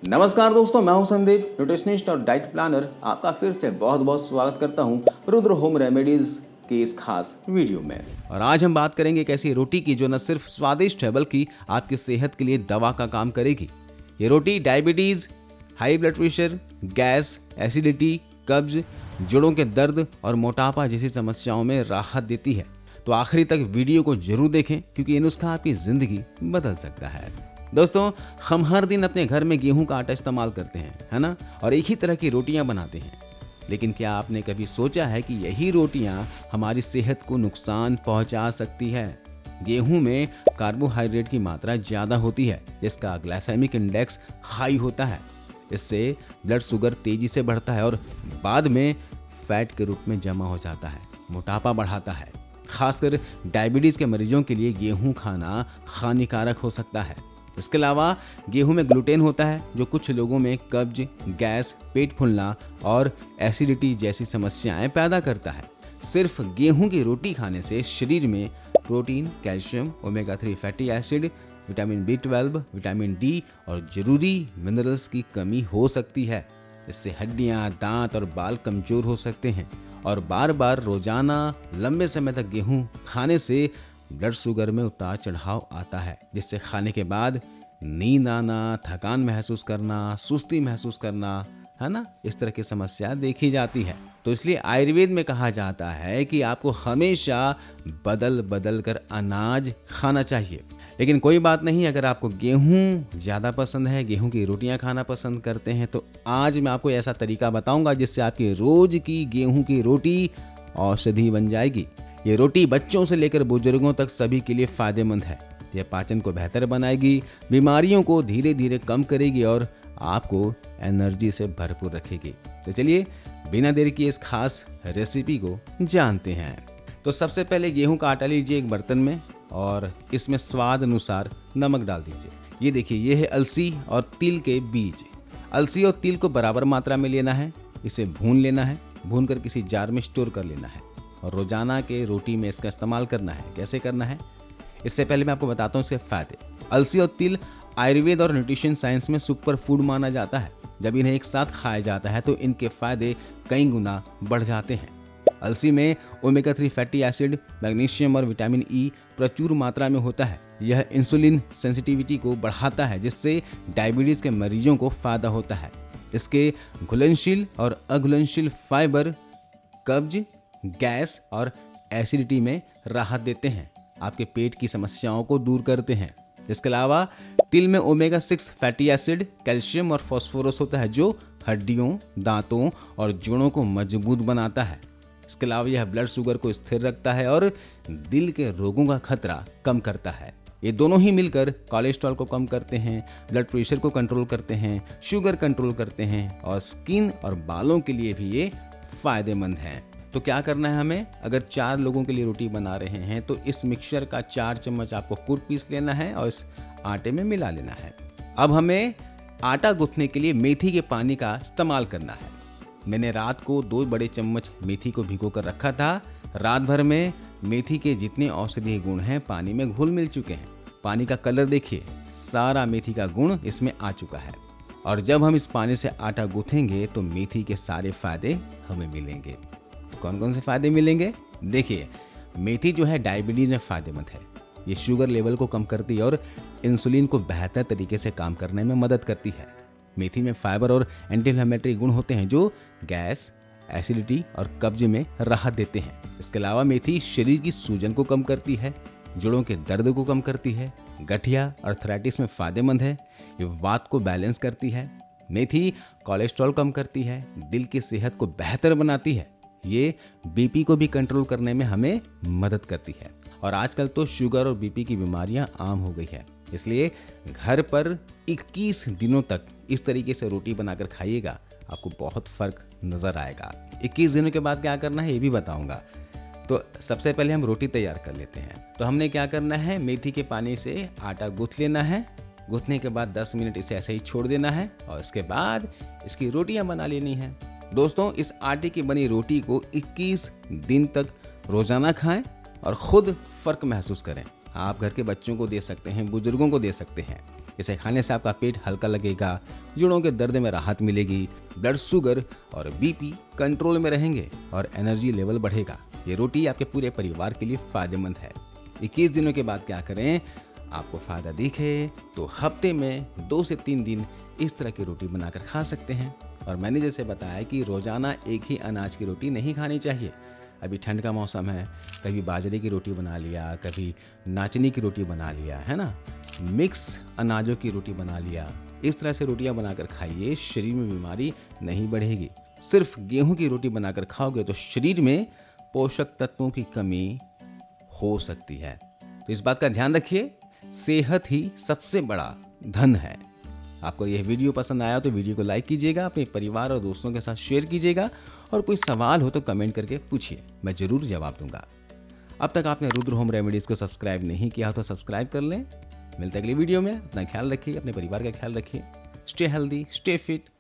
नमस्कार दोस्तों, मैं हूं संदीप, न्यूट्रिशनिस्ट और डाइट प्लानर। आपका फिर से बहुत बहुत स्वागत करता हूं रुद्र होम रेमेडीज के इस खास वीडियो में। और आज हम बात करेंगे एक ऐसी रोटी की जो न सिर्फ स्वादिष्ट है बल्कि आपकी सेहत के लिए दवा का काम करेगी। ये रोटी diabetes, high blood pressure, gas, acidity, कब्ज, जोड़ों के दर्द और मोटापा जैसी समस्याओं में राहत देती है। तो आखिरी तक वीडियो को जरूर देखें क्योंकि ये नुस्खा आपकी जिंदगी बदल सकता है। दोस्तों, हम हर दिन अपने घर में गेहूं का आटा इस्तेमाल करते हैं, है ना, और एक ही तरह की रोटियां बनाते हैं। लेकिन क्या आपने कभी सोचा है कि यही रोटियां हमारी सेहत को नुकसान पहुंचा सकती है? गेहूं में कार्बोहाइड्रेट की मात्रा ज़्यादा होती है जिसका ग्लाइसेमिक इंडेक्स हाई होता है। इससे ब्लड शुगर तेजी से बढ़ता है और बाद में फैट के रूप में जमा हो जाता है, मोटापा बढ़ाता है। खासकर डायबिटीज़ के मरीजों के लिए गेहूं खाना हानिकारक हो सकता है। इसके अलावा गेहूं में ग्लूटेन होता है जो कुछ लोगों में कब्ज, गैस, पेट फूलना और एसिडिटी जैसी समस्याएं पैदा करता है। सिर्फ गेहूं की रोटी खाने से शरीर में protein, calcium, omega 3 fatty acid, vitamin B12, vitamin D और जरूरी मिनरल्स की कमी हो सकती है। इससे हड्डियां, दांत और बाल कमजोर हो सकते हैं। और बार बार रोजाना लंबे समय तक गेहूं खाने से ब्लड शुगर में उतार चढ़ाव आता है, जिससे खाने के बाद नींद आना, थकान महसूस करना, सुस्ती महसूस करना, है ना, इस तरह की समस्या देखी जाती है। तो इसलिए आयुर्वेद में कहा जाता है कि आपको हमेशा बदल बदल कर अनाज खाना चाहिए। लेकिन कोई बात नहीं, अगर आपको गेहूं ज़्यादा पसंद है, गेहूं की रोटियां खाना पसंद करते हैं, तो आज मैं आपको ऐसा तरीका बताऊंगा जिससे आपकी रोज की गेहूं की रोटी औषधि बन जाएगी। ये रोटी बच्चों से लेकर बुजुर्गों तक सभी के लिए फायदेमंद है। यह पाचन को बेहतर बनाएगी, बीमारियों को धीरे धीरे कम करेगी और आपको एनर्जी से भरपूर रखेगी। तो चलिए बिना देर किए इस खास रेसिपी को जानते हैं। तो सबसे पहले गेहूं का आटा लीजिए एक बर्तन में और इसमें स्वाद अनुसार नमक डाल दीजिए। ये देखिए, ये है अलसी और तिल के बीज। अलसी और तिल को बराबर मात्रा में लेना है, इसे भून लेना है, भून कर किसी जार में स्टोर कर लेना है और रोजाना के रोटी में इसका इस्तेमाल करना है। कैसे करना है, इससे पहले मैं आपको बताता हूँ इसके फायदे। अलसी और तिल आयुर्वेद और न्यूट्रिशन साइंस में सुपर फूड माना जाता है। जब इन्हें एक साथ खाया जाता है तो इनके फायदे कई गुना बढ़ जाते हैं। अलसी में ओमेगा 3 फैटी एसिड, मैग्नीशियम और विटामिन ई प्रचुर मात्रा में होता है। यह इंसुलिन सेंसिटिविटी को बढ़ाता है जिससे डायबिटीज़ के मरीजों को फायदा होता है। इसके घुलनशील और अघुलनशील फाइबर कब्ज, गैस और एसिडिटी में राहत देते हैं, आपके पेट की समस्याओं को दूर करते हैं। इसके अलावा तिल में ओमेगा 6 फैटी एसिड, कैल्शियम और फास्फोरस होता है जो हड्डियों, दांतों और जोड़ों को मजबूत बनाता है। इसके अलावा यह ब्लड शुगर को स्थिर रखता है और दिल के रोगों का खतरा कम करता है। ये दोनों ही मिलकर कोलेस्ट्रॉल को कम करते हैं, ब्लड प्रेशर को कंट्रोल करते हैं, शुगर कंट्रोल करते हैं और स्किन और बालों के लिए भी ये फायदेमंद हैं। तो क्या करना है हमें, अगर 4 लोगों के लिए रोटी बना रहे हैं तो इस मिक्सचर का 4 चम्मच आपको कूट पीस लेना है और इस आटे में मिला लेना है। अब हमें आटा गूंथने के लिए मेथी के पानी का इस्तेमाल करना है। मैंने रात को 2 बड़े चम्मच मेथी को भिगो कर रखा था। रात भर में मेथी के जितने औषधीय गुण हैं पानी में घुल मिल चुके हैं। पानी का कलर देखिए, सारा मेथी का गुण इसमें आ चुका है। और जब हम इस पानी से आटा गूंथेंगे तो मेथी के सारे फायदे हमें मिलेंगे। कौन कौन से फायदे मिलेंगे, देखिए, मेथी जो है डायबिटीज में फायदेमंद है। ये शुगर लेवल को कम करती है और इंसुलिन को बेहतर तरीके से काम करने में मदद करती है। मेथी में फाइबर और एंटी इन्फ्लेमेटरी गुण होते हैं जो गैस, एसिडिटी और कब्ज में राहत देते हैं। इसके अलावा मेथी शरीर की सूजन को कम करती है, जोड़ों के दर्द को कम करती है, गठिया अर्थराइटिस में फायदेमंद है, ये वात को बैलेंस करती है। मेथी कोलेस्ट्रॉल कम करती है, दिल की सेहत को बेहतर बनाती है, ये बीपी को भी कंट्रोल करने में हमें मदद करती है। और आजकल तो शुगर और बीपी की बीमारियां आम हो गई है, इसलिए घर पर 21 दिनों तक इस तरीके से रोटी बनाकर खाइएगा, आपको बहुत फर्क नजर आएगा। 21 दिनों के बाद क्या करना है ये भी बताऊंगा। तो सबसे पहले हम रोटी तैयार कर लेते हैं। तो हमने क्या करना है, मेथी के पानी से आटा गूंथ लेना है। गूंथने के बाद 10 मिनट इसे ऐसे ही छोड़ देना है और इसके बाद इसकी रोटियां बना लेनी है। दोस्तों, इस आटे की बनी रोटी को 21 दिन तक रोजाना खाएं और खुद फर्क महसूस करें। आप घर के बच्चों को दे सकते हैं, बुजुर्गों को दे सकते हैं। इसे खाने से आपका पेट हल्का लगेगा, जोड़ों के दर्द में राहत मिलेगी, ब्लड शुगर और बीपी कंट्रोल में रहेंगे और एनर्जी लेवल बढ़ेगा। ये रोटी आपके पूरे परिवार के लिए फायदेमंद है। 21 दिनों के बाद क्या करें? आपको फायदा दिखे तो हफ्ते में 2 से 3 दिन इस तरह की रोटी बनाकर खा सकते हैं। और मैंने जैसे बताया कि रोजाना एक ही अनाज की रोटी नहीं खानी चाहिए। अभी ठंड का मौसम है, कभी बाजरे की रोटी बना लिया, कभी नाचनी की रोटी बना लिया, है ना, मिक्स अनाजों की रोटी बना लिया। इस तरह से रोटियां बनाकर खाइए, शरीर में बीमारी नहीं बढ़ेगी। सिर्फ गेहूं की रोटी बनाकर खाओगे तो शरीर में पोषक तत्वों की कमी हो सकती है। तो इस बात का ध्यान रखिए, सेहत ही सबसे बड़ा धन है। आपको यह वीडियो पसंद आया तो वीडियो को लाइक कीजिएगा, अपने परिवार और दोस्तों के साथ शेयर कीजिएगा और कोई सवाल हो तो कमेंट करके पूछिए, मैं जरूर जवाब दूंगा। अब तक आपने रुद्र होम रेमेडीज को सब्सक्राइब नहीं किया हो तो सब्सक्राइब कर लें। मिलते अगली वीडियो में। अपना ख्याल रखिए, अपने परिवार का ख्याल रखिए। Stay healthy, stay fit,